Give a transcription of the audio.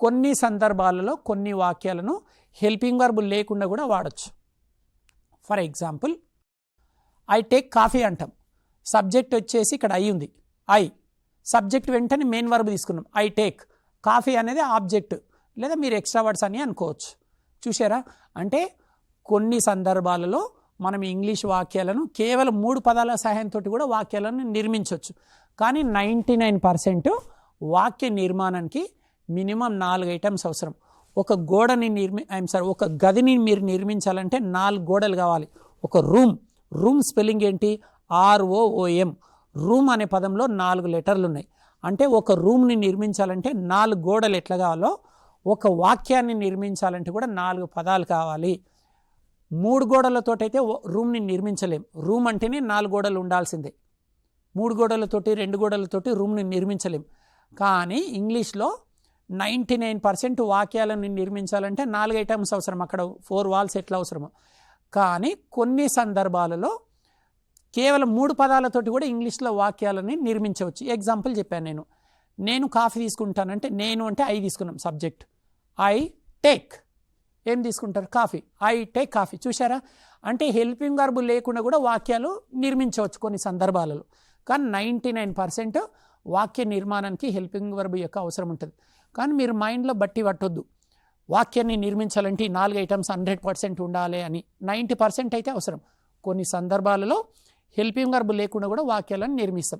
కొన్ని సందర్భాలలో కొన్ని వాక్యాలను హెల్పింగ్ వర్బ్ లేకుండా కూడా వాడచ్చు. For example, I take coffee అంటాం. సబ్జెక్ట్ వచ్చేసి ఇక్కడ ఐ ఉంది, ఐ. సబ్జెక్ట్ వెంటనే మెయిన్ వర్బ్ తీసుకున్నాం, ఐ టేక్. కాఫీ అనేది ఆబ్జెక్ట్, లేదా మీరు ఎక్స్ట్రా వర్డ్స్ అని అనుకోవచ్చు. చూసారా? అంటే కొన్ని సందర్భాలలో మనం ఇంగ్లీష్ వాక్యాలను కేవలం 3 పదాల సహాయంతో కూడా వాక్యాలను నిర్మించవచ్చు. కానీ 99% వాక్య నిర్మాణానికి మినిమం 4 ఐటమ్స్ అవసరం. ఒక గోడని ఒక గదిని మీరు నిర్మించాలంటే 4 గోడలు కావాలి. ఒక రూమ్ స్పెల్లింగ్ ఏంటి? ROOM. రూమ్ అనే పదంలో 4 లెటర్లు ఉన్నాయి. అంటే ఒక రూమ్ని నిర్మించాలంటే 4 గోడలు ఎట్లా కావాలో ఒక వాక్యాన్ని నిర్మించాలంటే కూడా 4 పదాలు కావాలి. 3 గోడలతోటైతే రూమ్ని నిర్మించలేం. రూమ్ అంటేనే 4 గోడలు ఉండాల్సిందే. 3 గోడలతోటి 2 గోడలతోటి రూమ్ని నిర్మించలేం. కానీ ఇంగ్లీష్లో 99% వాక్యాలను నిర్మించాలంటే 4 ఐటమ్స్ అవసరం. అక్కడ 4 వాల్స్ ఎట్లా అవసరమో. కానీ కొన్ని సందర్భాలలో కేవలం 3 పదాలతోటి కూడా ఇంగ్లీష్లో వాక్యాలని నిర్మించవచ్చు. ఎగ్జాంపుల్ చెప్పాను. నేను కాఫీ తీసుకుంటానంటే నేను అంటే ఐ తీసుకున్నాం సబ్జెక్ట్. ఐ టేక్ ఏం తీసుకుంటారు? కాఫీ. I take coffee. చూసారా? అంటే హెల్పింగ్ వర్బ్ లేకుండా కూడా వాక్యాలు నిర్మించవచ్చు కొన్ని సందర్భాలలో. కానీ 99% వాక్య నిర్మాణానికి హెల్పింగ్ వర్బ్ యొక్క అవసరం ఉంటుంది. కానీ మీరు మైండ్లో బట్టి పట్టొద్దు, వాక్యాన్ని నిర్మించాలంటే 4 ఐటమ్స్ 100% ఉండాలి అని. 90% అయితే అవసరం. కొన్ని సందర్భాలలో హెల్పింగ్ వర్బ్ లేకుండా కూడా వాక్యాలను నిర్మిస్తాం.